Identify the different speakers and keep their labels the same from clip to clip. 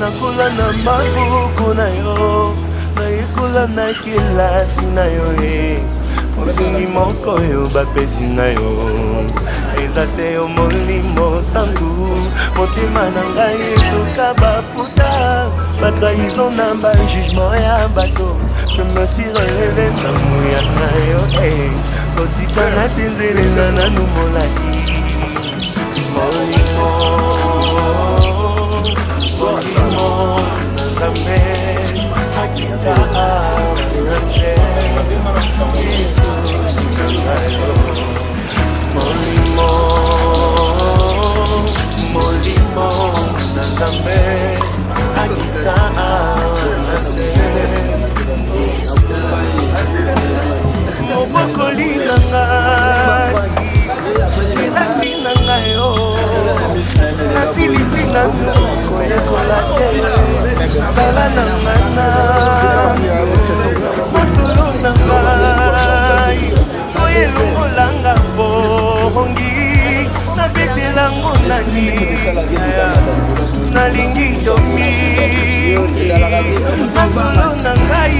Speaker 1: nakula na mabuku na yo naikola na kelasi na yo mosungi moko yo bapesi na yo eza se yo molimo santu motema na ngai eluka baputa batrahison na bajugement ya bato je me suis relevé na moya na yo kotika na tenzelela nanu molaki molimo Nzambe akita afinanse Yesu nangayo molimo Nzambe akita afinanse mobokoli nangai ezasi nangayo nasilisi nanu koyekola te zala na ngana masolo na ngai oyelongolanga bongi nabetelango nani nalingi yo mingi masolo na ngai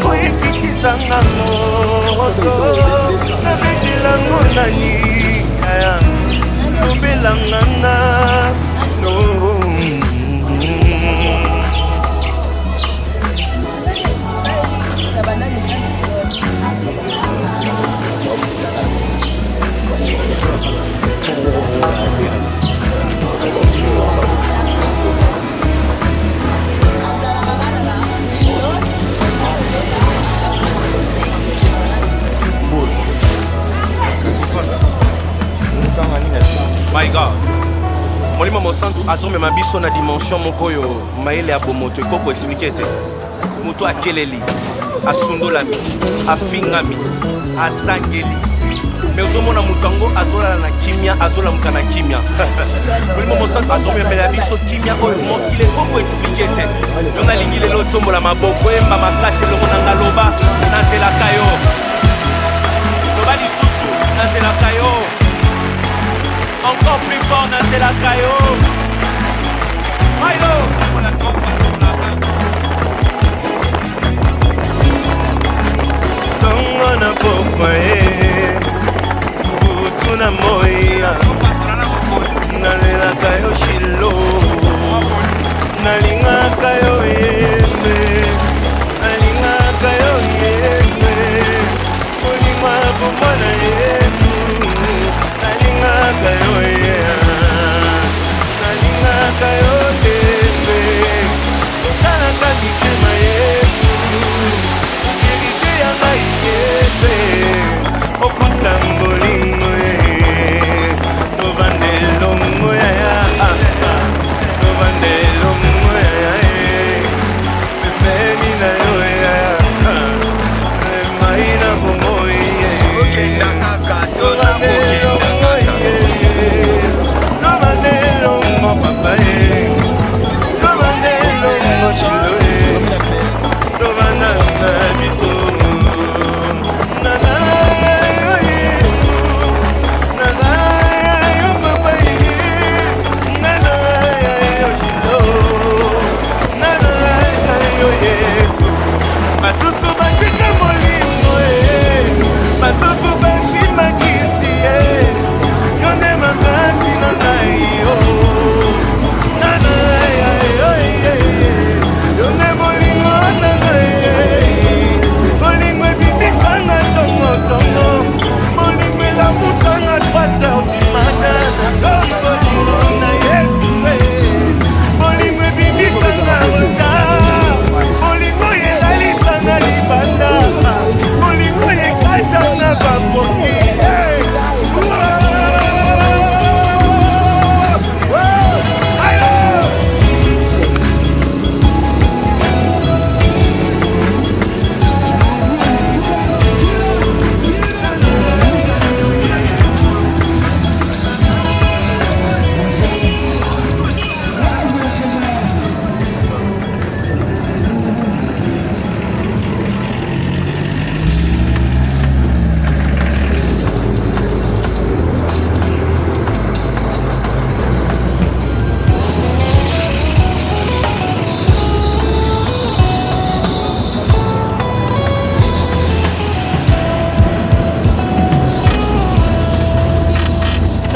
Speaker 1: oyekikisanga moto nabetelango nani nobelanganga no
Speaker 2: My God, molimo mosantu azomema biso na dimension moko yo mayele ya bomoto ekoko explike te moto akeleli asundolami afingami azangeli me ozomona moto yango azolala na kimia azolamuka na kimia molimo mosantu azomemela biso kimia oyo mokili ekoko explike te yo nalingi lelo otombola maboko emba makasi elongo na ngaloba nazelaka yo loba lisusu nazelaka yo encore plus fort dans la caillou. Maïlo, on la coupe sur la main.
Speaker 1: Tongona pokwae, utuna moya. Nalela kayo shilo, nalinga kayo yese, nalinga kayo yese, molima kumana yesu. Nalinga kayo yese Kutana kakitema yesu Kirite yanga yese Okutambolingo Tobandelo ngoya Tobandelo ngoya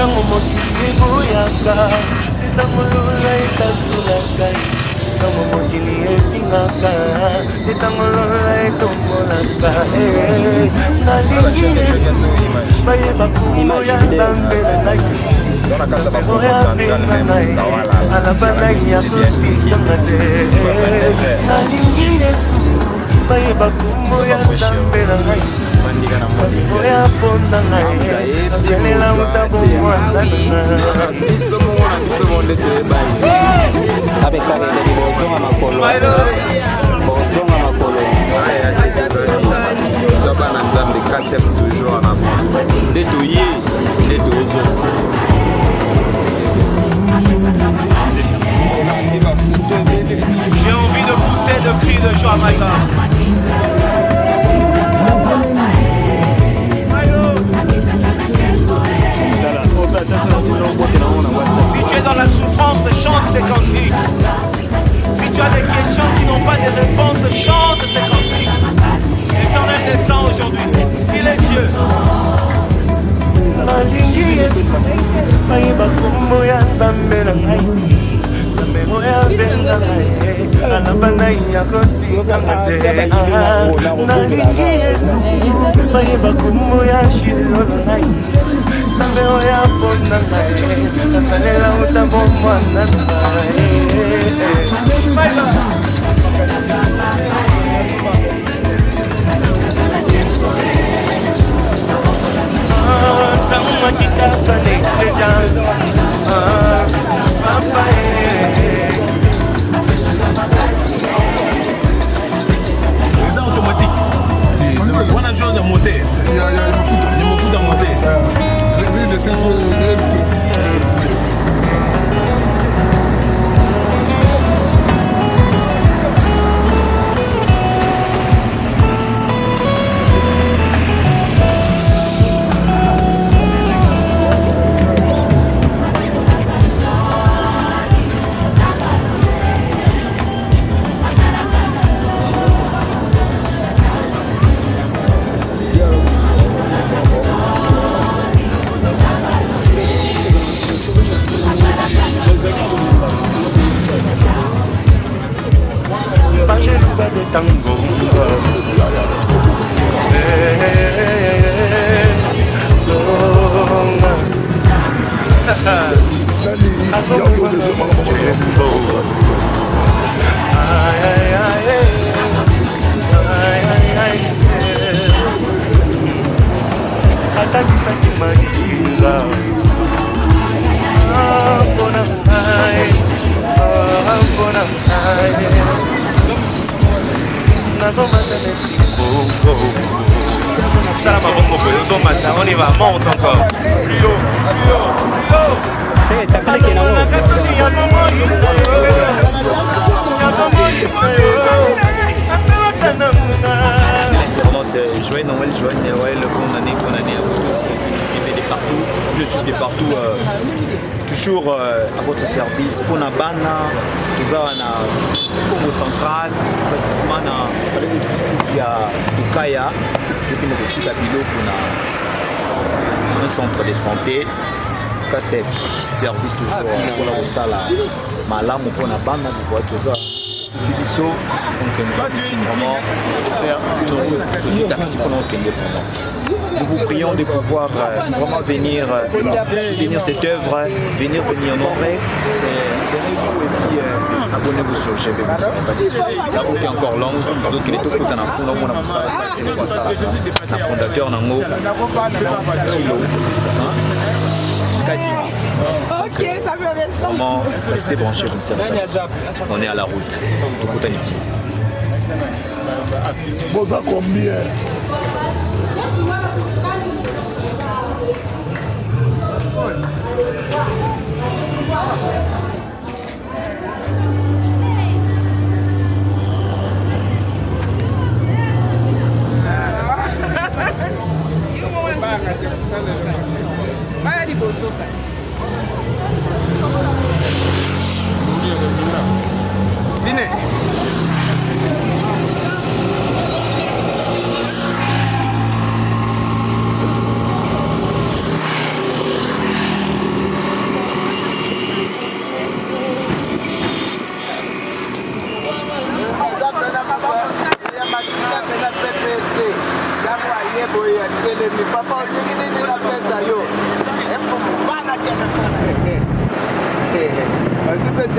Speaker 1: ntango mokili eboyaka ntango lola etatulaka ntango mokili efingaka ntango lola etombolaka nalingi yesu bayeba kombo ya nzambe na ngai oya mpenga ngai alaba nai ya kotikanga te nalingi yesu bayeba kombo ya nzambe na ngai oya mponda ngai asalela uta bomwana na
Speaker 3: biso mongona biso monde toyebai abekaleleli bozonga makolo bozonga makolo toza bana nzambe kasef toujours en avant nde toye nde tozo
Speaker 2: J'ai envie de pousser le cri de joie, my God. Si tu es dans la souffrance, chante ces cantiques. Si tu as des questions qui n'ont pas de réponse, chante ces cantiques. L'Éternel descend aujourd'hui. Il est Dieu.
Speaker 1: nalingi yesu bayeba kombo ya nzambe na ngai nzambe oyo abenga ngai alamba nai ya kotikanga te nalingi yesu bayeba kombo ya shilo na ngai nzambe oyo aponda ngai asalela uta bomwana na ngai ntango makitaka na eklesia papa
Speaker 4: eza automatique wana chose ya moteur ya mafuta moteur
Speaker 1: tango atakisaki makinga mpona ngai mpona ngai nazomata neti bongo
Speaker 2: Ça, ma bonne on y va, monte encore. Plus haut, plus haut, plus haut.
Speaker 3: C'est ta clé qui est là-haut.
Speaker 5: Joël Noël, condamné à vous tous. Suivez de partout, je suis de partout, toujours à votre service. Pour Nabana, nous avons Congo central, précisément dans la justice à Bukaya, depuis notre petit Kabilo pour un centre de santé. C'est service toujours pour la Rossala, Malam pour Nabana, vous voyez tout ça. Filiso, donc nous sommes ici vraiment faire une route de taxi pendant qu'on est vraiment. Nous vous prions de pouvoir vraiment venir soutenir cette œuvre, venir honorer. Donnez-vous et puis abonnez-vous sur GV. La route est encore longue, donc il est tout dans la fondateur Nango Kilo.
Speaker 6: Ok, ça me reste.
Speaker 5: Vraiment, restez branchés comme ça. On est à la route.
Speaker 4: Bon, ça combien?
Speaker 6: Vai ali, Bolsoca.
Speaker 4: Vine.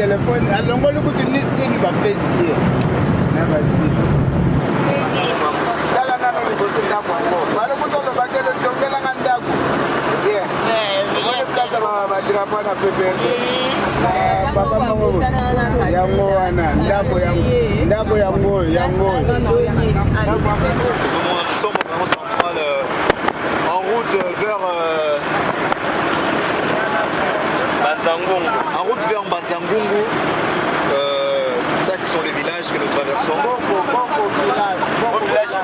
Speaker 4: telefone alongoli kuti nisini bapesi ye na basili tala nano liboso ndako yango bali kutoloba kele tongelanga ndako plaza badrapo na PPRD papa mango yango wana ndako yango
Speaker 5: Nous sommes au Bureau central en route vers Banzangungu. En route vers Banzangungu. Ça, ce sont les villages que nous traversons. Village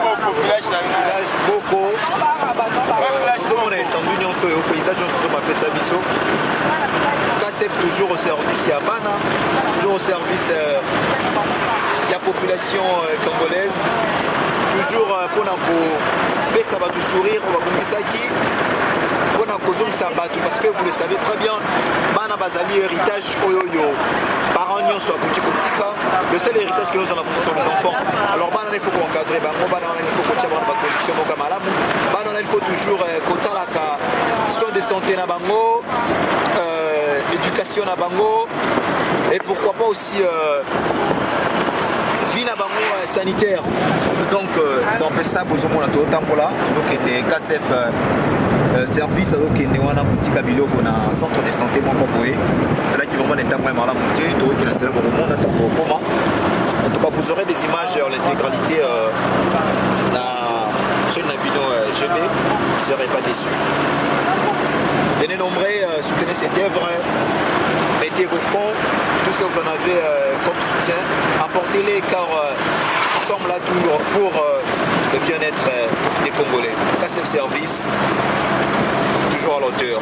Speaker 5: Boko. On est étendu au paysage, on va appeler ça Bisso. KCF toujours au service à Bana, toujours au service de la population congolaise. Toujours pour nous ça va tout sourire, on va vous ça qui pour nous parce que vous le savez très bien, Bana Bazali héritage oyoyo. Parents soit le seul héritage que nous avons sont les enfants. Alors Bana il faut encadrer, Bana il faut que avoir une condition Bana il faut toujours côté la soins de santé na bango, éducation na bango et pourquoi pas aussi vie na bango sanitaire. Donc c'est un peu ça pour ce moment là tambola donc des KCF service donc ne wana boutique biloko na centre de santé moko boye. C'est là qui vraiment est vraiment la montée to qui na tele pour monde tambo comment. En tout cas vous aurez des images en l'intégralité na chaîne Nabino GB, vous ne serez pas déçus. Venez nombreux, soutenez cette œuvre, mettez vos fonds, tout ce que vous en avez comme soutien, apportez-les car nous sommes là toujours pour le bien-être des Congolais. KCF Service, toujours à l'auteur,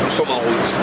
Speaker 5: nous sommes en route.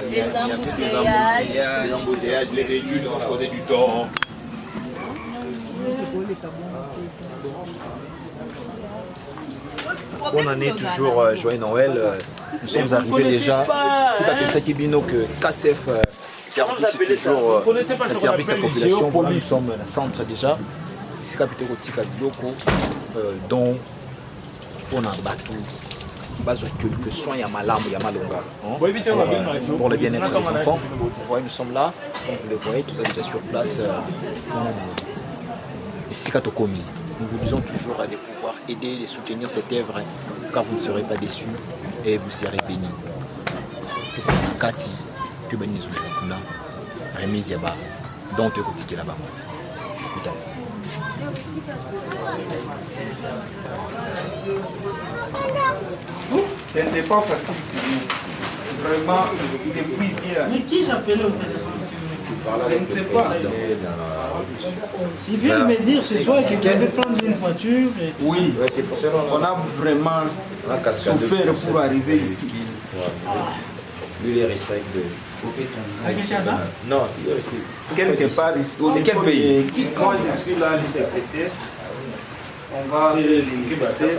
Speaker 5: Les embouteillages, les véhicules ont causé du tort. Bonne année, toujours joyeux Noël. Nous sommes arrivés déjà. C'est à côté Kibino que KCF service c'est toujours un service à la population. Pour nous sommes le centre déjà. C'est capité Kotika Biloko dont on a battu. Que soin il y a malam, il y a malonga pour le bien-être des enfants. Vous voyez, nous sommes là, comme vous le voyez, tous déjà sur place. Et Sikatokomi, nous vous disons toujours de pouvoir aider et soutenir cette œuvre, car vous ne serez pas déçus et vous serez bénis. Kati, que bénis nous avons remise yaba, donc tu es là-bas.
Speaker 7: Ce n'était pas facile pour nous. Vraiment, depuis hier.
Speaker 8: Mais qui j'appelais au téléphone?
Speaker 7: Je ne sais pas.
Speaker 8: Il vient de me dire ce soir qu'il devait prendre une voiture. Et...
Speaker 7: Oui, on a vraiment souffert pour arriver ici.
Speaker 3: Lui, il respecte. Non, il respecte.
Speaker 7: Quelque part ici.
Speaker 3: C'est quel pays?
Speaker 7: Moi, je suis là, le secrétaire. On va passer.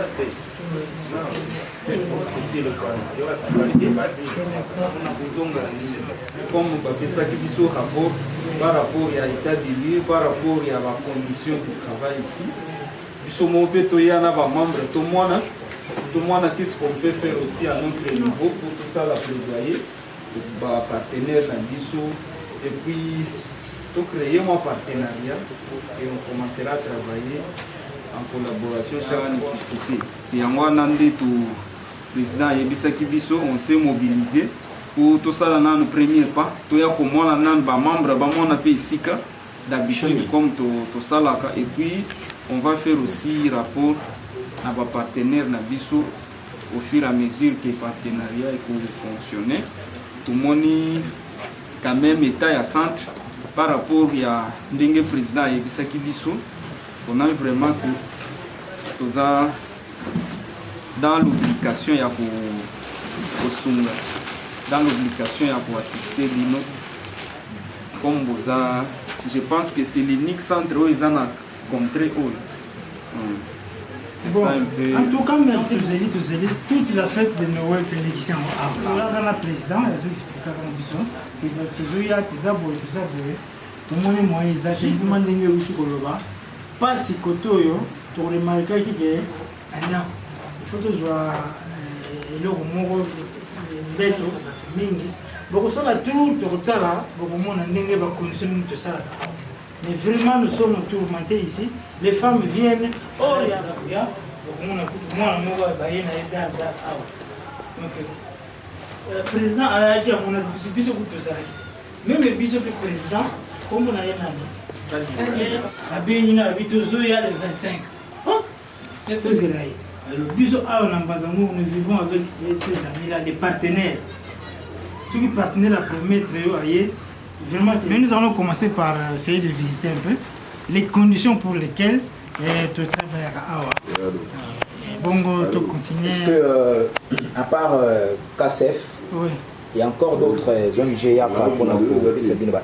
Speaker 7: Comme ça qui sont rapport par rapport à l'état de lieu, par rapport à la condition de travail ici. Nous sommes membres tout le monde. tout le monde, qu'est-ce qu'on peut faire aussi à notre niveau pour tout ça, la plaidoyer, bah, partenaire dans l'ISO, et puis tout créer un partenariat et on commencera à travailler en collaboration sur la nécessité. Si moi, Nandé, tout président Yebisa Kibiso, on s'est mobilisé pour tout ça, dans le premier pas, tout y a comme moi, membre, on a payé SICA, d'habitude comme tout ça là, et puis on va faire aussi rapport à nos partenaires Nabiso au fur et à mesure que le partenariat est fonctionner. Tout le monde quand même état à centre par rapport à le président Yebisa Kibiso. On a vraiment que tout ça dans l'obligation pour Sunga, dans l'obligation pour assister Lino. Comme vous avez, je pense que c'est l'unique centre où ils ont contré. C'est
Speaker 8: bon.
Speaker 7: ça un peu.
Speaker 8: En tout cas, merci aux élites, toute la fête de Noël que les Guissiens ont. Là, dans la présidente, ils ont expliqué à l'ambition que il y a des abos, tout le monde est moins exact. Tout le monde est aussi Koloba. Pas si Kotoyo, tu remarques qu'il y a un an. Il faut toujours le mot bête, mingi. Beaucoup sont là tout le temps là, beaucoup monde n'a pas condition de ça. Mais vraiment nous sommes tourmentés ici. Les femmes viennent, oh il y a, beaucoup monde moi moi baïe na ida da awa. Donc président a dit on a biso kuto ça. Même le biso président comme on a yana. La béni na bitozo il y a le 25. Oh, le biso a on ambazango nous vivons avec ces amis là, des partenaires. Ceux qui partenaient la première trio, vraiment, mais nous allons commencer par essayer de visiter un peu les conditions pour lesquelles tu travailles à Awa. Bongo, tu continues.
Speaker 9: Est-ce que, à part KCF,
Speaker 8: oui,
Speaker 9: il y a encore d'autres ONG pour la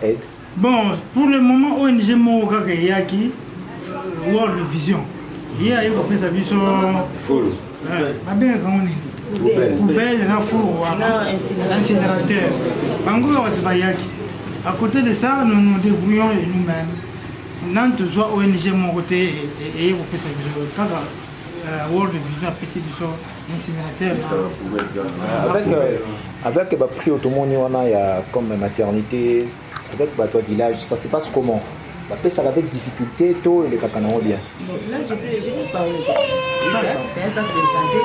Speaker 9: aide?
Speaker 8: Bon, pour le moment, ONG Moga Yaki, World Vision. Il y a une vision
Speaker 3: full.
Speaker 8: Poubelle, incinérateur. À côté de ça, nous nous débrouillons nous-mêmes. Nous avons toujours ONG mon côté et World Vision incinérateur.
Speaker 9: Avec le prix au il y a comme maternité, avec votre village, ça se passe comment? Ça avec difficulté, tôt et les cacanons bien.
Speaker 10: Là, je peux parler. C'est un centre de santé.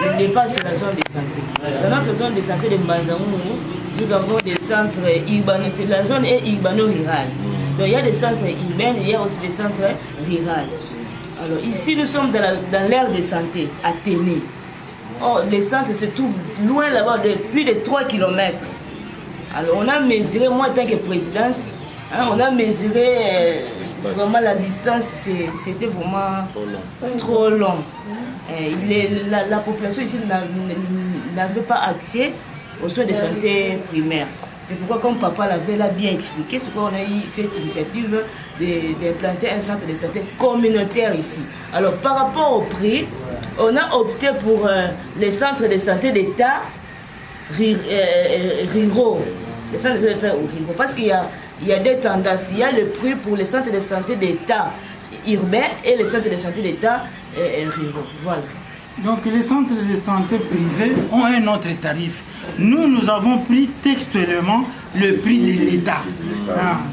Speaker 10: Le départ, c'est la zone de santé. Dans notre zone de santé de Mbanzangou, nous avons des centres urbains. La zone est urbano-rurale. Donc il y a des centres urbains et il y a aussi des centres ruraux. Alors ici, nous sommes dans l'aire de santé, à Téné. Or, les centres se trouvent loin là-bas, de plus de 3 km. Alors on a mesuré, moi en tant que présidente, on a mesuré vraiment la distance, c'était vraiment trop long. La population ici n'avait pas accès aux soins de santé primaires. C'est pourquoi, comme papa l'avait bien expliqué, c'est pourquoi on a eu cette initiative d'implanter un centre de santé communautaire ici. Alors par rapport au prix, on a opté pour les centres de santé d'État ruraux. Les centres de santé ruraux, parce qu'il y a deux tendances. Il y a le prix pour les centres de santé d'État urbains et les centres de santé d'État ruraux. Voilà.
Speaker 8: Donc les centres de santé privés ont un autre tarif. Nous avons pris textuellement le prix de l'État.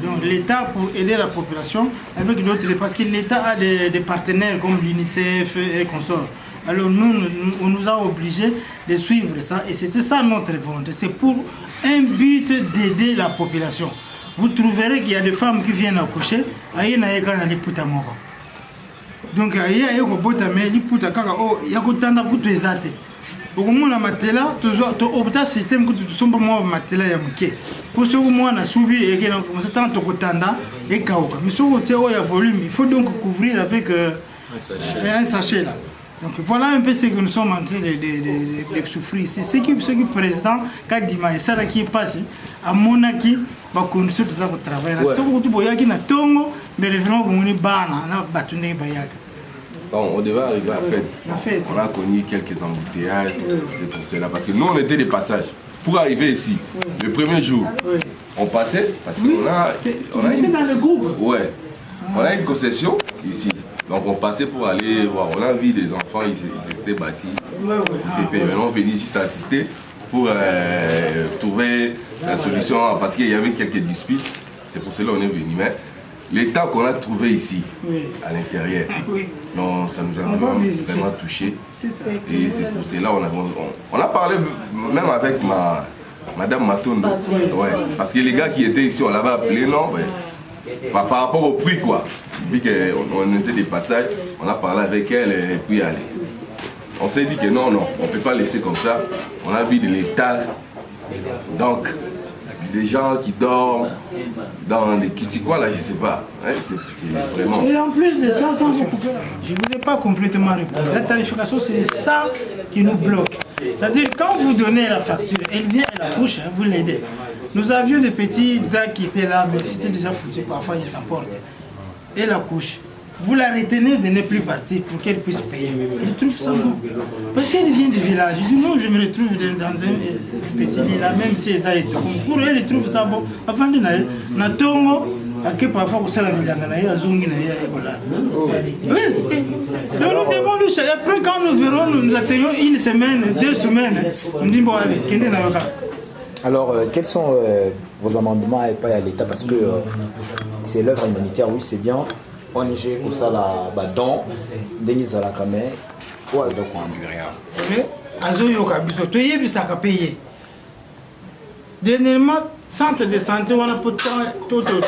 Speaker 8: Donc l'État pour aider la population avec d'autres, parce que l'État a des partenaires comme l'UNICEF et consorts. Alors on nous a obligés de suivre ça et c'était ça notre volonté. C'est pour un but d'aider la population. Vous trouverez qu'il y a des femmes qui viennent accoucher, donc il y a des pour moi la matela toujours opta système que tu sommes moi matela ya muke pour ce moi na subi et que comme ça tant to tanda et kauka mais sur il y a volume il faut donc couvrir avec un sachet là. Donc voilà un peu ce que nous sommes en train de souffrir. C'est ce qui président Kadima et ça qui est passé à Monaki va conduire tout ça pour travailler là. C'est beaucoup de boyaki na tongo mais vraiment vous ni bana na batune bayaka.
Speaker 3: Bon, on devait arriver à la fête. On a connu quelques embouteillages, c'est pour cela. Parce que nous, on était des passages. Pour arriver ici, le premier jour, on passait, parce qu'on a...
Speaker 8: On était dans le groupe.
Speaker 3: Ouais. On a une concession ici. Donc on passait pour aller voir. On a vu des enfants, ils étaient bâtis. Et puis maintenant on venait juste assister pour trouver la solution parce qu'il y avait quelques disputes. C'est pour cela qu'on est venu. Mais l'état qu'on a trouvé ici, à l'intérieur, non, ça nous a vraiment touché. Et c'est pour cela qu'on a parlé même avec Madame Matondo. Ouais. Parce que les gars qui étaient ici, on l'avait appelé, non par rapport au prix, quoi. Vu qu'on était des passages, on a parlé avec elle et puis allez. On s'est dit que non, on ne peut pas laisser comme ça. On a vu de l'état. Donc, des gens qui dorment dans des kitikois, là, je ne sais pas. C'est vraiment...
Speaker 8: Et en plus de ça, sans vous couper, je ne vous ai pas complètement répondu. La tarification, c'est ça qui nous bloque. C'est-à-dire, quand vous donnez la facture, elle vient, elle accouche, vous l'aidez. Nous avions des petits dents qui étaient là, mais c'était déjà foutu, parfois ils s'emportent. Elle accouche. Vous la retenez de ne plus partir pour qu'elle puisse payer. Elle trouve ça bon. Parce qu'elle vient du village. Je dis non, je me retrouve dans un petit lit là, même si elle a été. Pour elle, elle trouve ça bon. Avant de naître, na tongo, que parfois vous savez la zongi na ya oui. Donc nous devons lui chercher. Après quand nous verrons, nous atteignons une semaine, 2 semaines. On dit bon allez, qu'est-ce qu'on a.
Speaker 9: Alors, quels sont vos amendements à l'État? Parce que c'est l'œuvre humanitaire, oui, c'est bien. ONG, comme ça, la don, Denis Alakame, ou à Zoko Andrea.
Speaker 8: Mais, Azoyo Kabiso, tu y es, ça a payé. Dernièrement, centre de santé, on a pour tout,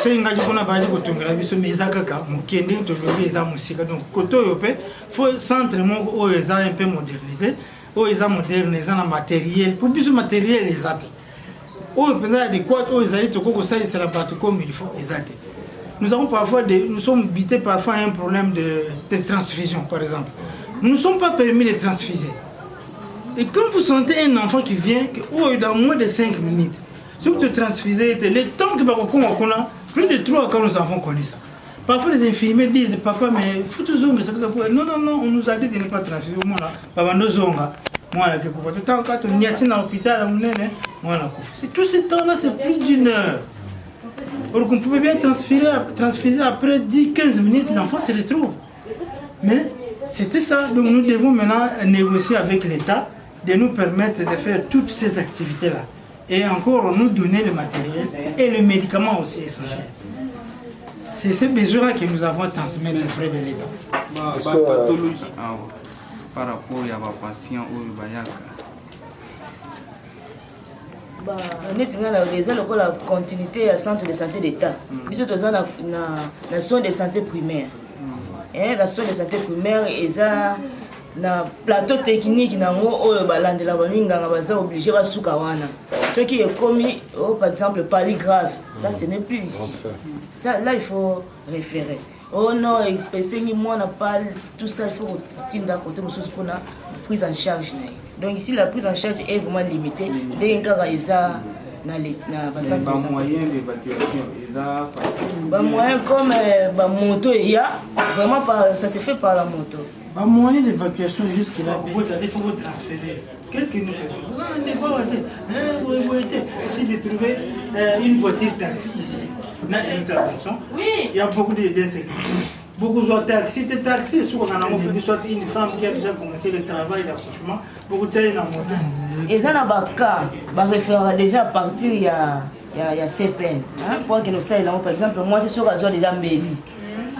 Speaker 8: c'est un gars qui a pas dit que tu as vu ce Mizakaka, Mukende, tu as vu les Amusika. Donc, Koto Yope, il faut centre où ils ont un peu modernisé, où ils ont modernisé le matériel, pour plus de matériel, les athées. Où ils ont adéquat, où ils ont dit que c'est la bateau comme il faut, les athées. Nous avons parfois nous sommes bités parfois à un problème de transfusion, par exemple. Nous ne sommes pas permis de transfuser. Et quand vous sentez un enfant qui vient, dans moins de 5 minutes, si vous te transfusez, le temps que vous avez, plus de 3 quand nos enfants connaissent ça. Parfois les infirmiers disent, papa, mais faut tout zonga, non, on nous a dit de ne pas transfuser. Papa, nous zonga. Tant quand on y a à l'hôpital, c'est tout ce temps-là, c'est plus d'1 heure. Alors qu'on pouvait bien transfuser après 10-15 minutes, l'enfant se retrouve. Mais c'était ça, donc nous devons maintenant négocier avec l'État de nous permettre de faire toutes ces activités-là. Et encore, nous donner le matériel et le médicament aussi essentiel. C'est ce besoin-là que nous avons transmettre auprès de l'État.
Speaker 7: Pathologie par rapport à patients ou
Speaker 10: la continuité à centre de santé d'État. Nous sommes dans la zone de santé primaire. La zone de santé primaire est un plateau technique obligé ce qui est commis, par exemple, pali grave, ça ce n'est plus ici. Ça, là, il faut référer. Oh non, moi n'a pas tout ça, il faut côté pour la prise en charge. Donc ici, la prise en charge est vraiment limitée. Dès qu'il y a
Speaker 7: moyens d'évacuation,
Speaker 10: moyens comme moto, il y a vraiment ça se fait par la moto.
Speaker 8: Moyen d'évacuation jusque-là, il faut vous transférer. Qu'est-ce que nous faisons? Essayer de trouver une voiture taxi ici. On a une intervention. Il y a beaucoup d'insécurité. Beaucoup de taxis. Si tu es taxi, soit une femme qui a déjà commencé le travail, l'accouchement, beaucoup de gens dans la moto.
Speaker 10: Et dans le cas, on réfère déjà à partir il y a CPN. Pour que nous sachions, par exemple, moi c'est sur la zone déjà mairie.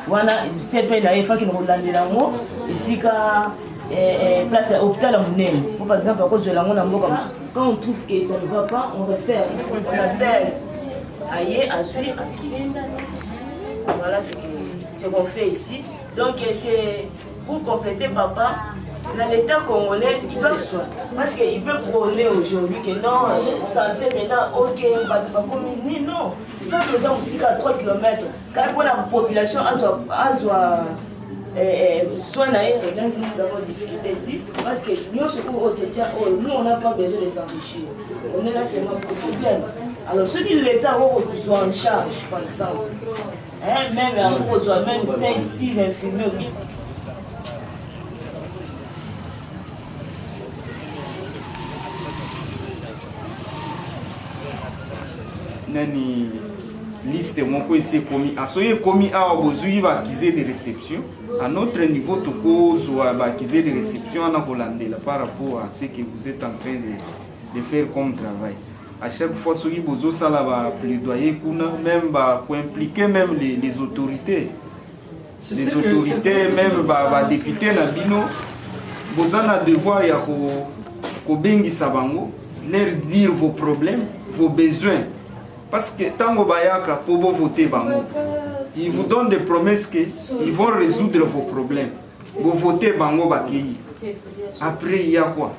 Speaker 10: Voilà, CPN, il faut qu'il nous relande là-haut. Ici, place hôpital à Mounel. Par exemple, à cause de la quand on trouve que ça ne va pas, on réfère. On appelle ailleurs, à suivre, à qui. Voilà ce qu'on fait ici. Donc, c'est pour compléter, papa, dans l'État congolais, il doit soigner. Parce qu'il peut prôner aujourd'hui que non, santé maintenant, ok, non. Ça, par exemple, aussi à 3 km, quand pour la population a soin à nous avons des difficultés ici, parce que nous, on n'a pas besoin de s'enrichir. On est là seulement pour le bien. Alors, ceux qui l'État sont en charge, par exemple, même en gros, même 5-6 infirmiers.
Speaker 7: liste moko esi ekomi asoki ekomi awa bozwi baaccusé de réception à notre niveau tokozwa baaccusé de réception wana kolandela par rapport à ce que vous êtes en train de faire comme travail. À chaque fois soki bozosala baplaidoyer kuna même koimpliquer même les autorités les autorités même badéputé na bino boza na devoir ya kobengisa bango leur dire vos problèmes vos besoins parce que tango bayaka po voter bango ils vous donnent des promesses que ils vont résoudre vos problèmes vous votez bango bakei après il y a quoi?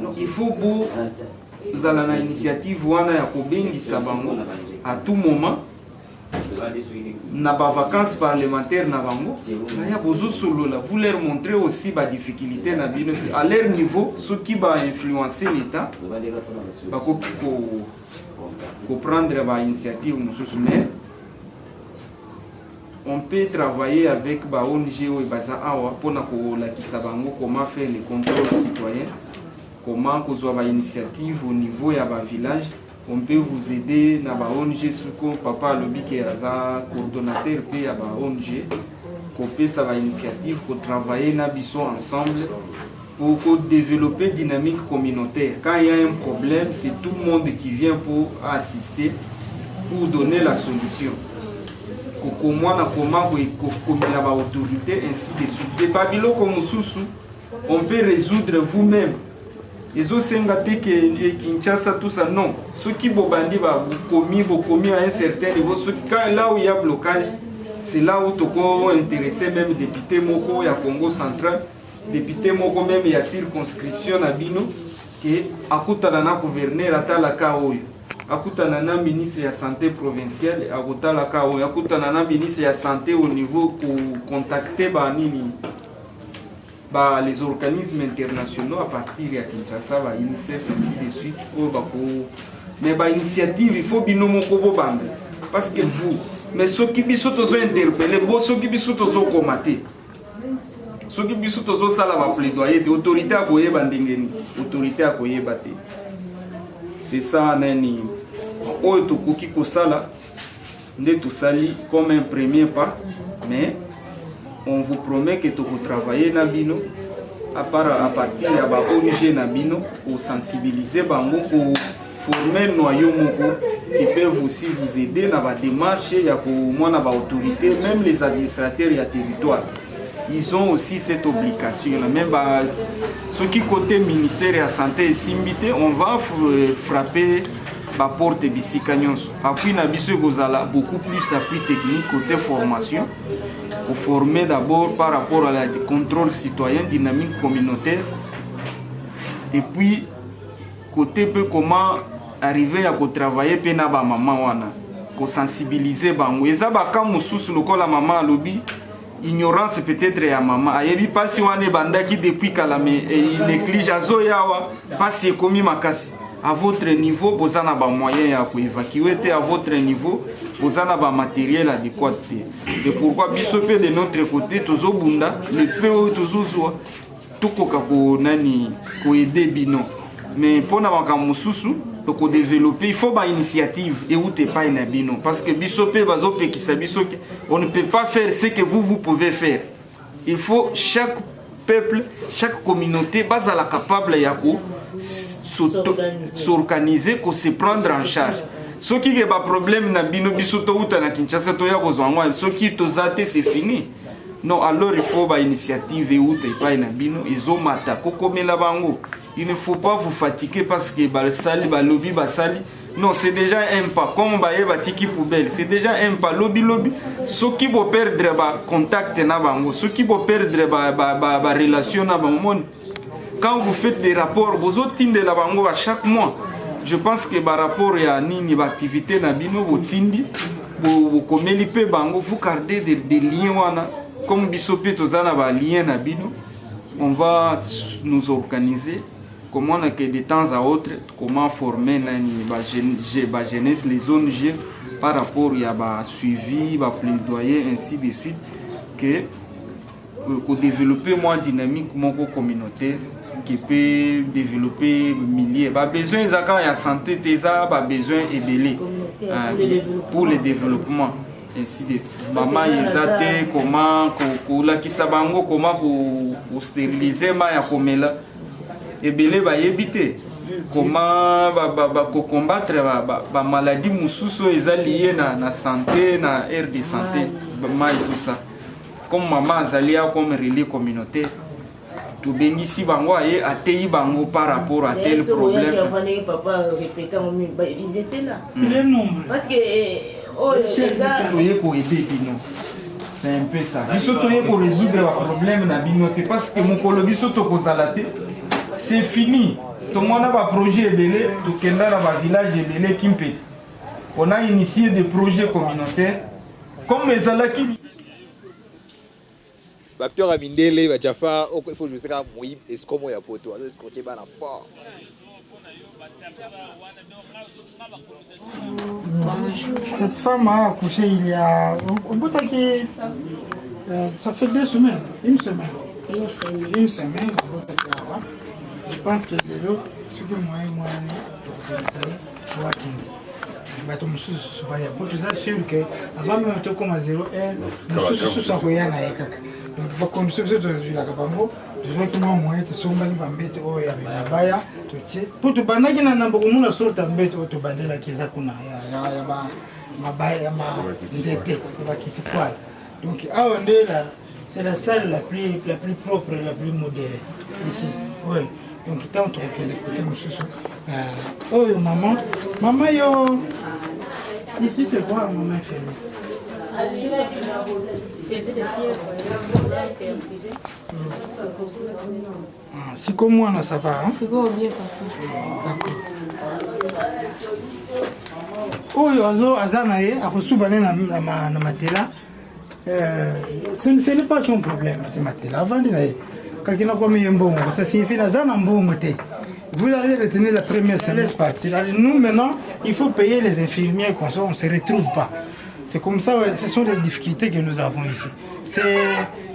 Speaker 7: Donc, il faut vous allez na initiative wana ya kobengisa bango à tout moment na ba vacances parlementaires na bango ya bozo solola vous leur montrer aussi ba difficulté na bino à leur niveau ce qui va influencer l'état ba ko prendre ba initiative mususu mais on peut travailler avec ba ONG ou baza awa pona ko la kisabango comment faire les contrôles citoyens comment kozwa ba initiative au niveau ya ba village. On peut vous aider na ba ONG suko papa lobi ke aza coordonnateur pe ya ba ONG ko pesa ba initiative ko travailler na biso ensemble pour développer dynamique communautaire. Quand il y a un problème, c'est tout le monde qui vient pour assister pour donner la solution. Comment la ba autorité ainsi de suite. Des babilo comme susu, on peut résoudre vous-même. Les autres que Kinshasa tout ça non. Ceux qui bobandi ba commis à un certain niveau. Là où il y a blocage, c'est là où toko intéressé même député moko ya Congo central, député moko même ya circonscription na bino que akutana na gouverneur atala ka oyo. Akutana na ministre ya santé provinciale akutala ka oyo. Akutana na ministre ya santé au niveau pour contacter ba nini les organismes internationaux à partir de Kinshasa, UNICEF, ainsi de suite. Mais l'initiative, il faut binomo kobo bande. Parce que vous, mais ceux qui sont interpellés, ceux qui sont combattus, ceux qui sont sala plaidoyer, autorité à koye bandengeni, autorité à koye bate. C'est ça, nani. Oyo tokoki kosala, nde tosali comme un premier pas, mais on vous promet que tu vas travailler Nabino à partir de la ONG Nabino pour sensibiliser bango pour former noyau moko qui peuvent aussi vous aider dans la démarche ya ko mona ba autorité même les administrateurs ya territoire ils ont aussi cette obligation même ceux qui côté ministère de la santé et simbité on va frapper la porte bisika nyonso appui na biso kozala beaucoup plus appui technique côté formation pour former d'abord par rapport à la contrôle citoyen, dynamique communautaire. Et puis, côté peu comment arriver à travailler pe na ba maman wana, ko sensibiliser bango. Eza ba ka mususu lokola maman lobby, ignorance peut-être ya maman. Ayebi pasi wana bandaki depuis kala mais il néglige azoyawa, pasi komi makasi. À votre niveau, vous avez des moyens à évacuer, à votre niveau, vous avez des matériel adéquat. C'est pourquoi, de notre côté, le PO, tout le aider Bino. Mais pour nous développer, il faut une initiative et où tu pas une Bino. Parce que on ne peut pas faire ce que vous pouvez faire. Il faut chaque peuple, chaque communauté, base à la capable s'organiser pour se prendre en charge. Ce qui est un problème na bino bisoto uta na Kinshasa to ya kozwangwa ce qui tozate c'est fini. Non alors il faut ba initiative et uta pa na bino izomata kokomela bango. Il ne faut pas vous fatiguer parce que ba sali ba lobby ba sali. Non, c'est déjà un pas comme ba yeba tiki poubelle, c'est déjà un pas lobby. Ce qui va perdre ba contact na bango, ce qui va perdre ba relation na bango. Quand vous faites des rapports, vous obtenez de la bango à chaque mois. Je pense que par rapport à une activité nabino, vous tindi, vous communiquez bango, vous gardez des liens comme bisopé tozana ba lien nabino. On va nous organiser. Comment on a que de temps à autre, comment former la jeunesse, les ONG par rapport à suivi, plaidoyer, ainsi de suite, que pour développer moins dynamique, mon communauté qui peut développer milliers. Besoin de santé, besoin de délai. pour le développement. Ainsi de maman yezate comment kolakisa bango comment ko stériliser ma ya komela ebele ba yebite comment ko combattre ba maladie mususu eza lié na santé na aire de santé ma tout ça comme maman azalia comme relais communautaire to bengisi bango aye atei bango par rapport à tel problème.
Speaker 10: Papa ils étaient là.
Speaker 8: Quel nombre?
Speaker 10: Parce que
Speaker 7: c'est un peu ça. Il faut résoudre le problème dans binote parce que mon colobi soto kozalate c'est fini. Tout le monde a un projet belé, tout le monde a un village belé qui me on a initié des projets communautaires comme les alaki.
Speaker 9: L'acteur a mindele, Bajafa, il faut juste que Moïb est comme il y a pour toi, c'est ce qu'on est bien fort.
Speaker 8: Cette femme a accouché il y a. Au bout de ça fait 2 semaines. Une semaine. Une semaine. Je pense que les autres, ce que moi, je suis sûr que avant même de comme à 0 heure, nous sommes rien à Ekaka. Donc, quand nous sommes sur la Kabambo, je vois que moi, je suis bambette au Yabaya, pour te banner, il y a un peu de sorte de bête au Tobadé la Kizakuna, ma baille, ma nzete, ma kitipal. Donc, c'est la salle la plus propre, la plus modérée ici. Oui. Donc, tant que les côtés, oh, maman, yo, ici c'est quoi, maman infirmière? Si comme moi, ça va. Hein?
Speaker 6: C'est quoi, bien, papa?
Speaker 8: Oh, yo, Azanae, a reçu na matela. Ce n'est pas son problème, ce matela. Avant de l'aller. Quand il a commis un bon, ça signifie que vous allez retenir la première, ça laisse partir. Nous, maintenant, il faut payer les infirmières comme ça, on ne se retrouve pas. C'est comme ça, ce sont les difficultés que nous avons ici. C'est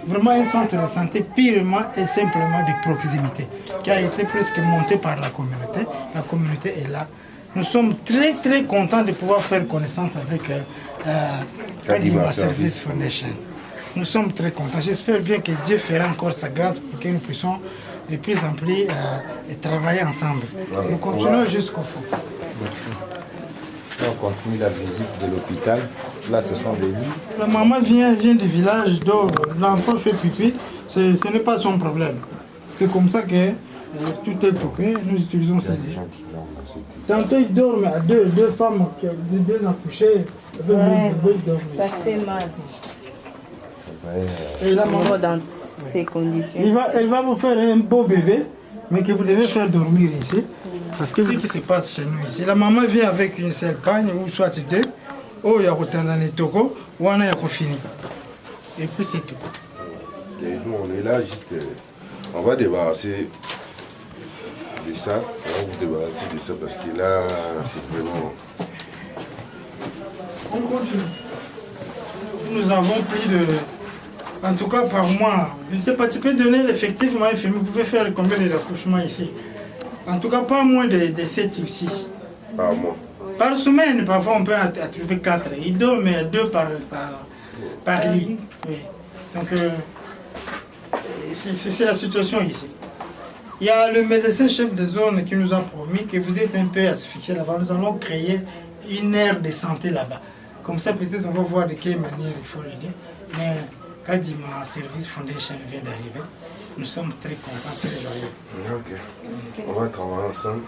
Speaker 8: vraiment un centre de santé purement et simplement de proximité, qui a été presque monté par la communauté. La communauté est là. Nous sommes très très contents de pouvoir faire connaissance avec Kadima Service Foundation. Nous sommes très contents. J'espère bien que Dieu fera encore sa grâce pour que nous puissions de plus en plus travailler ensemble. Nous continuons jusqu'au fond.
Speaker 11: Merci. On continue la visite de l'hôpital. Là, ce sont des lits.
Speaker 8: La maman vient du village, donc l'enfant fait pipi. Ce n'est pas son problème. C'est comme ça que tout est occupé. Nous utilisons ces lits. Tantôt, ils dorment à deux femmes, deux accouchées.
Speaker 6: Ça fait mal.
Speaker 8: Et la maman,
Speaker 6: dans ces conditions.
Speaker 8: Elle va vous faire un beau bébé, mais que vous devez faire dormir ici. Parce que ce qui se passe chez nous ici, la maman vient avec une seule pagne, ou soit deux, ou il y a autant d'années toko, ou on a fini. Et puis c'est tout.
Speaker 3: Et nous on est là juste, on va débarrasser de ça, on va vous débarrasser de ça parce que là c'est vraiment...
Speaker 8: On continue. Nous avons plus de... En tout cas, par mois, je ne sais pas, tu peux donner l'effectif, vous pouvez faire combien d'accouchements ici? En tout cas, pas moins de 7 ou 6.
Speaker 3: Par mois? Par
Speaker 8: semaine, parfois on peut trouver 4. Ils dorment 2 par lit. Oui. Donc, c'est la situation ici. Il y a le médecin chef de zone qui nous a promis que vous êtes un peu asphyxié là-bas. Nous allons créer une aire de santé là-bas. Comme ça, peut-être on va voir de quelle manière il faut l'aider. Mais quand ma Service Foundation vient d'arriver, nous sommes très contents, très joyeux.
Speaker 3: Ok. On va travailler ensemble.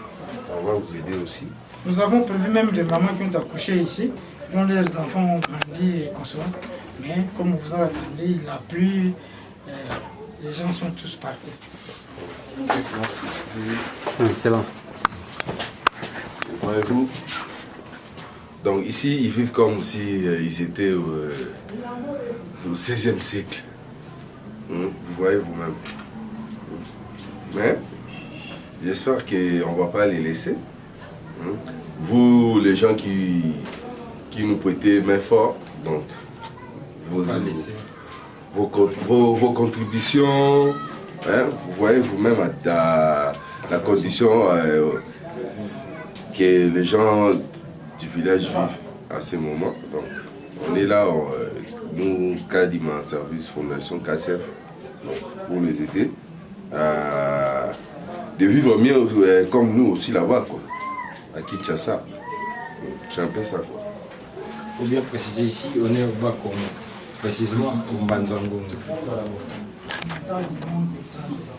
Speaker 3: On va vous aider aussi.
Speaker 8: Nous avons prévu même des mamans qui ont accouché ici, dont leurs enfants ont grandi et consommé. Mais comme vous avez entendu, la pluie, les gens sont tous partis.
Speaker 3: Merci.
Speaker 11: C'est bon.
Speaker 3: Voyez-vous? Donc ici, ils vivent comme si ils étaient au XVIe siècle. Vous voyez vous-même. Mais j'espère qu'on ne va pas les laisser. Vous, les gens qui nous prêtez main forte, donc vos contributions, vous voyez vous-même la condition que les gens du village vivent. à ce moment. Donc, on est là, nous, Kadima Service Fondation KCF, donc, pour les aider de vivre mieux comme nous aussi là-bas, quoi, à Kinshasa. C'est un peu ça, quoi.
Speaker 11: Il faut bien préciser ici, on est au Bakongo, précisément au Mbanzangongo.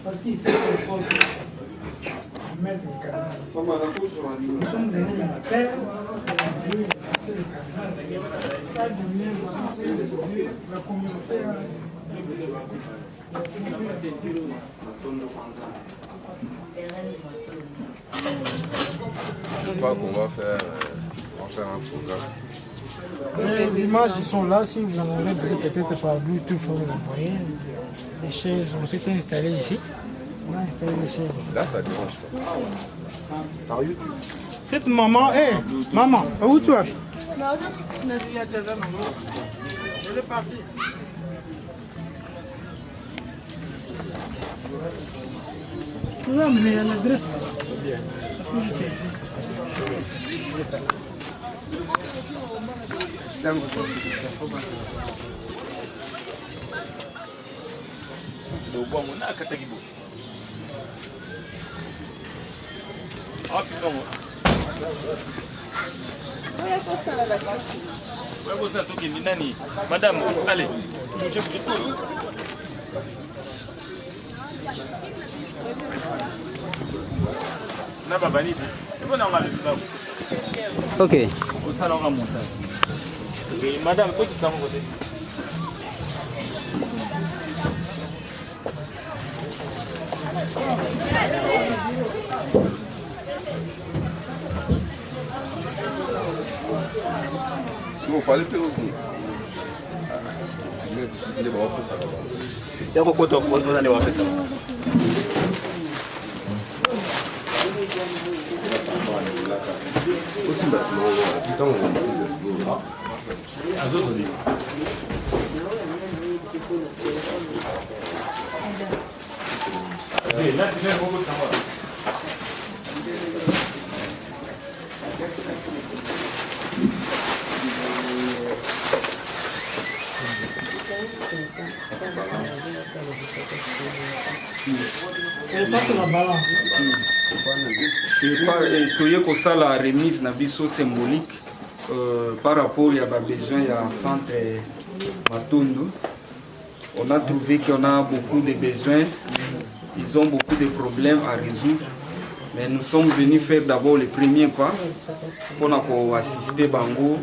Speaker 8: Parce qu'il s'est mettre le canal. Nous sommes venus de la terre, on a voulu passer le canal. Ça, c'est mieux, la communauté.
Speaker 3: Je crois qu'on va faire un programme.
Speaker 8: Les images ils sont là, si vous en avez besoin peut-être par Bluetooth, il faut vous envoyer. Les chaises, on s'est installé ici. On a installé les chaises.
Speaker 3: Là, ça dérange pas. Par YouTube.
Speaker 8: Cette maman, maman, où tu es? Elle est partie. Tu vas amener à l'adresse.
Speaker 12: Madame, allez, bougez.
Speaker 13: Ok.
Speaker 12: Madame, toi tu t'en vas.
Speaker 3: Si on fallait faire aussi. Il est bon, on fait ça.
Speaker 9: Il y a beaucoup de choses qu'on a fait ça.
Speaker 3: Aussi, bah, sinon, putain, on va faire ça.
Speaker 12: Là, tu fais beaucoup de savoir.
Speaker 8: Et ça, c'est la balance.
Speaker 7: C'est pas la remise na biso symbolique par rapport à besoin à centre Matondo. On a trouvé qu'on a beaucoup de besoins, ils ont beaucoup de problèmes à résoudre. Mais nous sommes venus faire d'abord le premier pas pour assister Bango.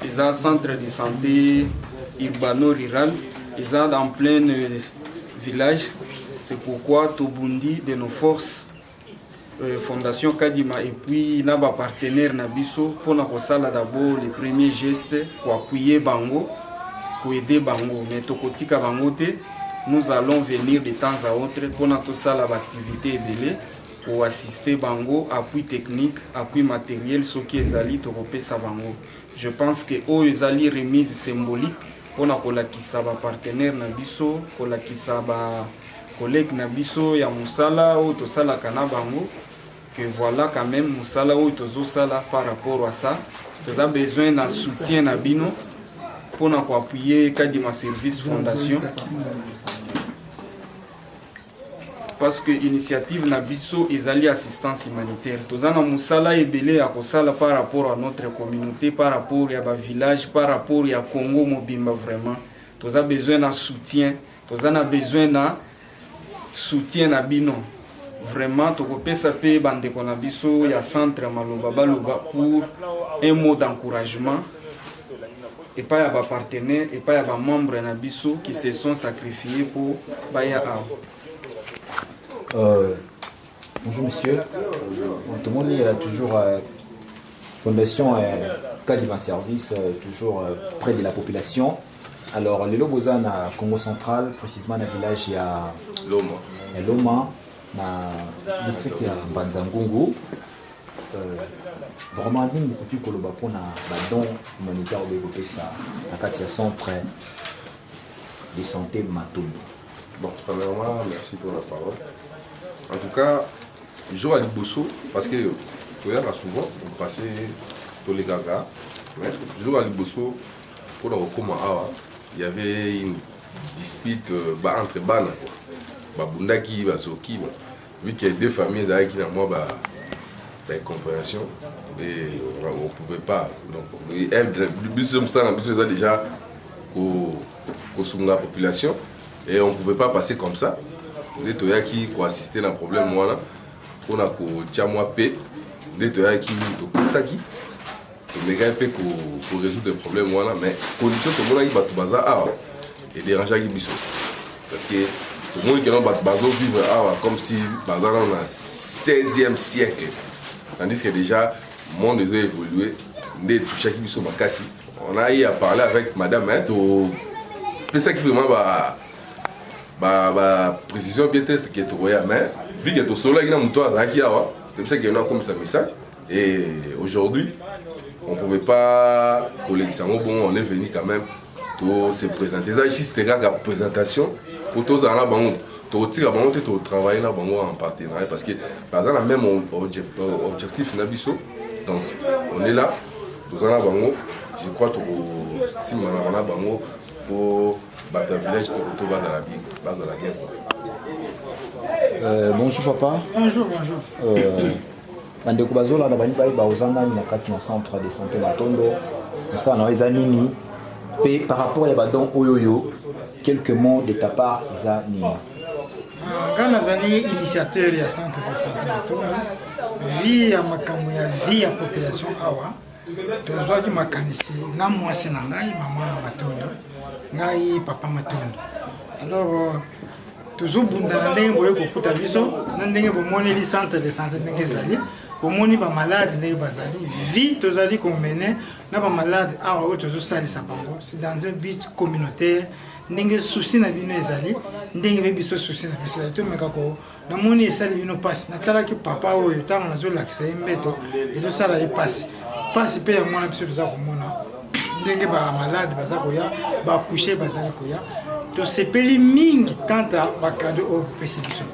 Speaker 7: Ils ont un centre de santé urbano-rural, ils ont en plein village. C'est pourquoi Tobundi de nos forces, Fondation Kadima et puis nos partenaires Nabiso pour nous d'abord les premiers gestes pour appuyer Bango, pour aider Bango. Mais Tokotika Bangote, nous allons venir de temps à autre pour notre salle d'activité pour assister Bango, appui technique, appui matériel, ce qui est allé Toropesa Bango. Je pense que eux ils allaient remise symbolique pour nous partenaire Nabiso, pour nous collègue Nabiso ya Moussala ou Tosala Kanabango, que voilà quand même Moussala ou Tosala par rapport à ça. Nous avons besoin d'un soutien Nabino pour nous appuyer Kadima Service Fondation. Parce que l'initiative Nabiso est alliée assistance humanitaire. Nous avons Moussala et Belé à Kosala par rapport à notre communauté, par rapport à village, par rapport à Congo Mobimba vraiment. Nous avons besoin d'un soutien. Nous avons besoin d'un soutien na bino vraiment tokopesa pe bandeko na biso ya centre maloba baloba pour un mot d'encouragement et pas ya ba partenaires et pas ya ba membres na biso qui se sont sacrifiés pour baya
Speaker 9: bonjour monsieur. Tout le monde est toujours Fondation Kadima Service toujours près de la population. Alors, les Lobozan à Congo central, précisément dans le village, il y a Loma, dans le district il y a Mbanzangongo. Vraiment, il y a beaucoup de dons humanitaires de développer ça. Dans le centre de santé Matondo.
Speaker 3: Bon, premièrement, merci pour la parole. En tout cas, le jour à Liboso, parce que souvent, on passait tous les gagas Toujours à Liboso, pour le Rokoma Awa, il y avait une dispute entre Bana, Bundaki, Basoki. Vu qu'il y a deux familles qui ont moi compréhension, et on ne pouvait pas. Donc, le bus déjà la population, et on ne pouvait pas passer comme ça. Les toya qui assistaient à un problème, moi, on a moi paix, les toya qui pour résoudre des problèmes, moi, mais condition que moi, il va tout bazar et déranger les bisous. Parce que tout le monde qui a vivre comme si dans le 16e siècle. Tandis que déjà, le monde a évolué, on a eu à parler avec madame, c'est ça qui vraiment précision bien test qui est mais vu que tout cela il y a un toit qui a c'est ça qu'il y a comme ça message et aujourd'hui on ne pouvait pas collecter ça bon on est venu quand même pour se présenter ça ici c'était la présentation pour tous en là tout travailler là en partenariat parce que par exemple même objectif donc on est là tous en là je crois que si on a pour battre le village pour tout bas dans la guerre.
Speaker 9: Bonjour papa.
Speaker 8: Bonjour.
Speaker 9: Bandeko bazola na bani bai baozanga na kati na centre de santé Matondo. Ça na ezanini pe par rapport à badon oyoyo quelques mots de ta part ezanini.
Speaker 8: Quand nazali initiateur ya centre de santé Matondo, vie ya makambo ya vie ya population awa. Tozwaki makanisi na mwasi na ngai mama ya Matondo. Ngai papa Matondo. Alors tozobunda na ndenge boye kokuta biso na ndenge bomoneli centre de santé ndenge ezali bomoni bamalade ndenge bazali vie tozali komene na bamalade awa oyo tozosalisa bango c'est dans un but communautaire ndenge souci na bino ezali ndenge mpe biso souci na biso ezali tomeka ko namoni esali bino mpasi natalaki papa oyo ntango nazolakisa ye mbeto ezosala ye mpasi mpe yango wana biso toza komona ndenge bamalade baza koya bakushe bazali koya tosepeli mingi quant à bakado oyo pesi biso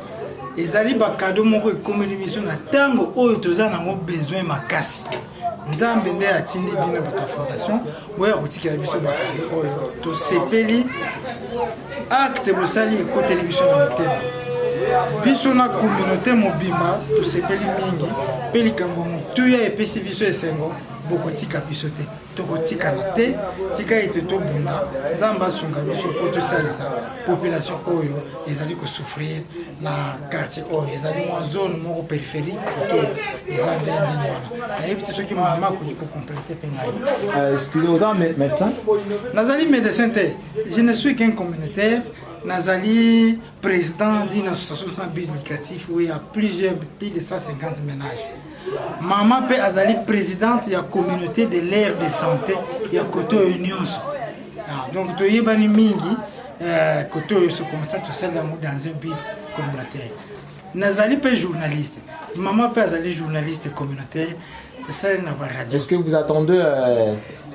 Speaker 8: ezali bakado moko ekomeli biso na ntango oyo toza nango besoin makasi nzambe nde atindi bino bato ya fondation boya kotikela biso bakado oyo tosepeli acte bosali ekoteli biso na motema biso na communauté mobimba tosepeli mingi mpe likambo motuya epesi biso esengo bokotika biso te tokotikana te tika ete tobunda nzambe asunga biso mpo tosalisa population oyo ezali kosouffrir na quartier oyo ezali mwa zone moko périphérique koto eza ndenge wana nayebi te soki mama akoki kokomplete mpe ngai.
Speaker 9: Excusez oza médecin?
Speaker 8: Nazali médecin te, je ne suis qu'un communautaire. Nazali président d'une association sans but lucratif où il y a plus de 150 ménages. Maman pe azali présidente de la communauté de l'aire de santé ya koto nyonso. Donc to yebani mingi koto so comme ça tout ça dans un but communautaire. Nazali pe journaliste. Maman pe azali journaliste communautaire. C'est ça na radio.
Speaker 9: Est-ce que vous attendez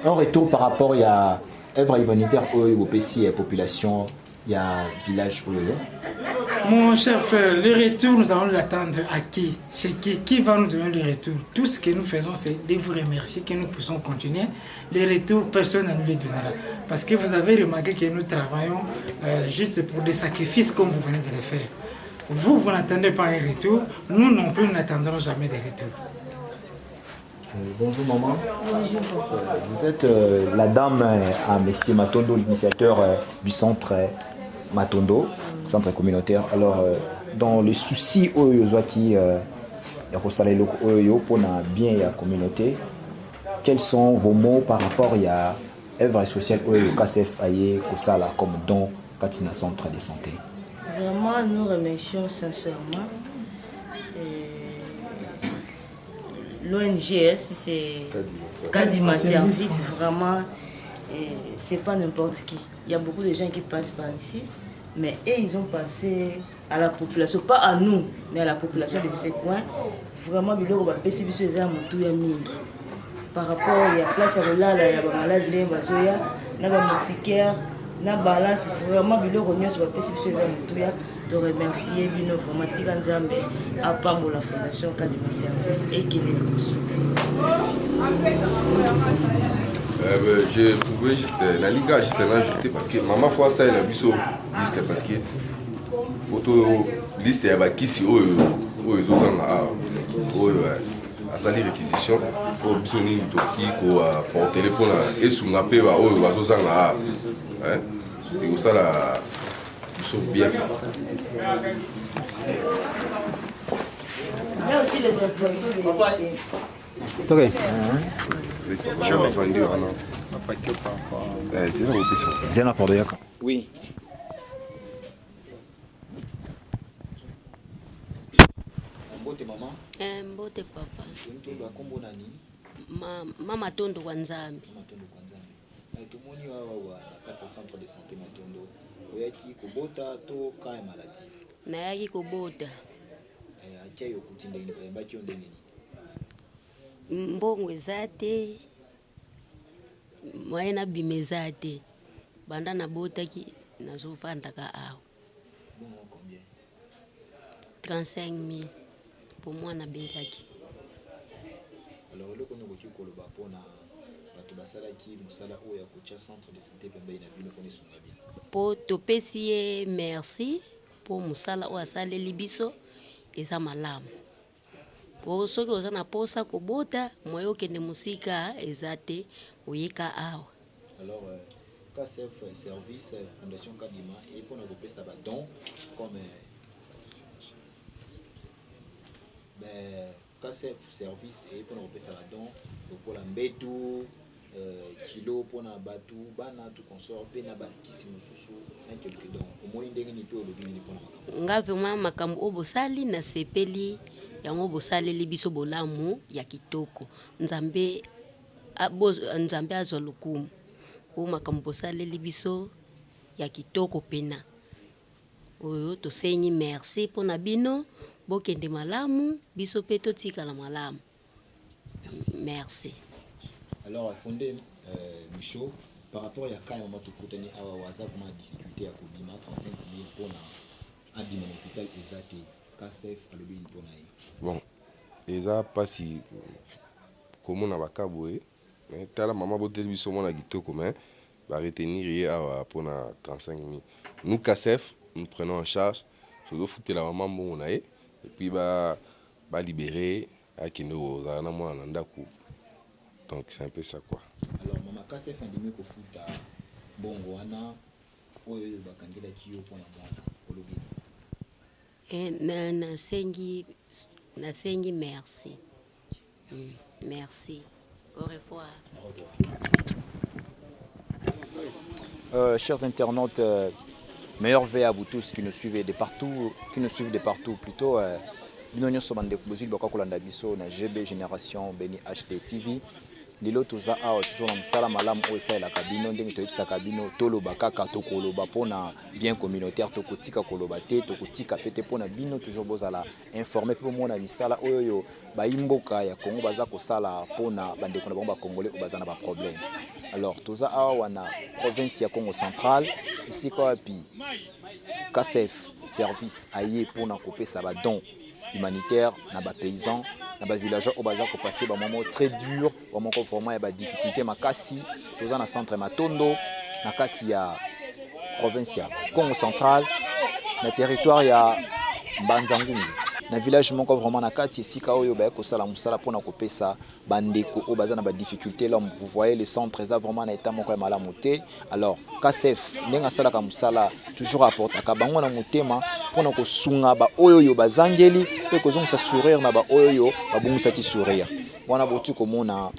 Speaker 9: un retour par rapport à œuvre humanitaire au PC et population il y a village Oyoyo?
Speaker 8: Mon cher frère, le retour, nous allons l'attendre à qui? Chez qui va nous donner le retour? Tout ce que nous faisons, c'est de vous remercier que nous puissions continuer. Les retours, personne ne nous les donnera. Parce que vous avez remarqué que nous travaillons juste pour des sacrifices comme vous venez de le faire. Vous n'attendez pas un retour. Nous non plus, nous n'attendrons jamais de retour.
Speaker 9: Bonjour maman.
Speaker 6: Bonjour.
Speaker 9: Vous êtes la dame à Monsieur Matondo, l'initiateur du centre Matondo, centre communautaire. Alors, dans les soucis qui pour bien la communauté, quels sont vos mots par rapport à l'œuvre sociale KCF Aye Kosala comme don Katina centre de santé?
Speaker 10: Vraiment, nous remercions sincèrement l'ONG, c'est Kadima Service, vraiment, c'est pas n'importe qui. Il y a beaucoup de gens qui passent par ici, mais ils ont passé à la population, pas à nous, mais à la population de ces coins. Vraiment, il y a par rapport à la place à l'olala, il y a des malades, il y a des moustiquaires, il y a des balances. Vraiment, il y a de remercier Bino Formatika Nzambe à part la Fondation Kadima Service et qui est le
Speaker 3: J'ai trouvé juste la liga, juste ajouté parce que maman fois ça, elle a vu sur liste parce que photo liste il y a qui si ils ont à salir réquisition pour obtenir toki pour téléphone et sous la paix ils ont et ça là ils sont bien.
Speaker 10: Il y a aussi les impressions de
Speaker 13: Ok.
Speaker 3: Je vais vendre
Speaker 9: Oui.
Speaker 14: Mbote papa. Mama Tondo wa Nzambi.
Speaker 5: Tumoni wawa kati ya centre de santé Matondo. Oyaki kobota to kaya maladi.
Speaker 14: Na yaki kobota.
Speaker 5: Akia yo kutinde ni bayamba kyo ndenge ni.
Speaker 14: Mbongo ezate. Mwaena bimezate. Banda na bota ki nazofanda ka awo.
Speaker 5: Bongo combien?
Speaker 14: 35 000 pour moi na belaki.
Speaker 5: Alors le kono boki koloba pona bato basala ki musala oya kocha centre de santé pembe na bino koni sungabi.
Speaker 14: Po topesi merci pour musala oya saleli biso eza malamu. Po soki oza na posa kobota moyo kende musika ezate oyeka awa.
Speaker 5: Alors KCF service fondation Kadima et pona kopesa ba don comme KCF service et pona kopesa ba don pour la mbetu kilo pona batu bana tu consort pe na ba kisi mususu na quelque don omoni ndenge ni pe olobi ni pona makambo
Speaker 14: nga vraiment makambo obosali na sepeli yango bosaleli biso bolamu ya kitoko nzambe azwa lokumu o makambo bosaleli biso ya kitoko pena oyo tosenyi merci pona bino bokende malamu biso pe totikala malamu. Merci.
Speaker 5: Alors fondé Michaud par rapport à quand maman tout côté awa waza vraiment difficulté à kobima 35 000 pour na abima l'hôpital ezate KCF alobi pour na.
Speaker 3: Bon, eza pasi komona bakaboe mais tala maman botel biso mona kitoko mais va retenir awa pour na 35 000. Nous KCF nous prenons en charge surtout foutre la maman bon et puis ba libérer à kino za na mona ndaku. Donc c'est un peu ça quoi.
Speaker 5: Alors maman KCF ndimi ko futa bongo wana oyo bakangela kiyo pona mwana olobi.
Speaker 14: Nasengi merci. Merci. Au revoir.
Speaker 9: Chers internautes, meilleurs vœux à vous tous qui nous suivez de partout, plutôt. Binonyo somande kubuzili bakakolanda biso na GB Génération Beni HD TV. Lilo toza awa toujours na musala malamu o esa la kabino ndenge toyebisa kabino toloba kaka tokoloba pona bien communautaire tokotika koloba te tokotika pete pona bino toujours bozala informé pe mona misala oyo baimboka ya Congo baza kosala pona bandeko na bango ba congolais baza na ba problème. Alors toza awa wana province ya Congo central ici kwa pi KCF service aye pona kopesa ba don humanitaire na ba paysans na ba villageois au baza ko passer ba moment très dur vraiment ko vraiment ya ba difficulté makasi toza na centre Matondo na kati ya province ya Congo central na territoire ya Mbanzangungu na village moko vraiment na kati esika oyo ba ko sala musala pona ko pesa bandeko o baza na ba difficulté là vous voyez le centre ça vraiment na état moko ya malamu te. Alors KCF ndenga sala ka musala toujours apporta ka bango na mutema pona ko sunga ba oyo bazangeli pe ko zonga sourire na ba oyo ba bungisa ki sourire wana botu ko mona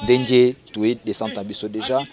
Speaker 9: ndenge tué descente biso déjà.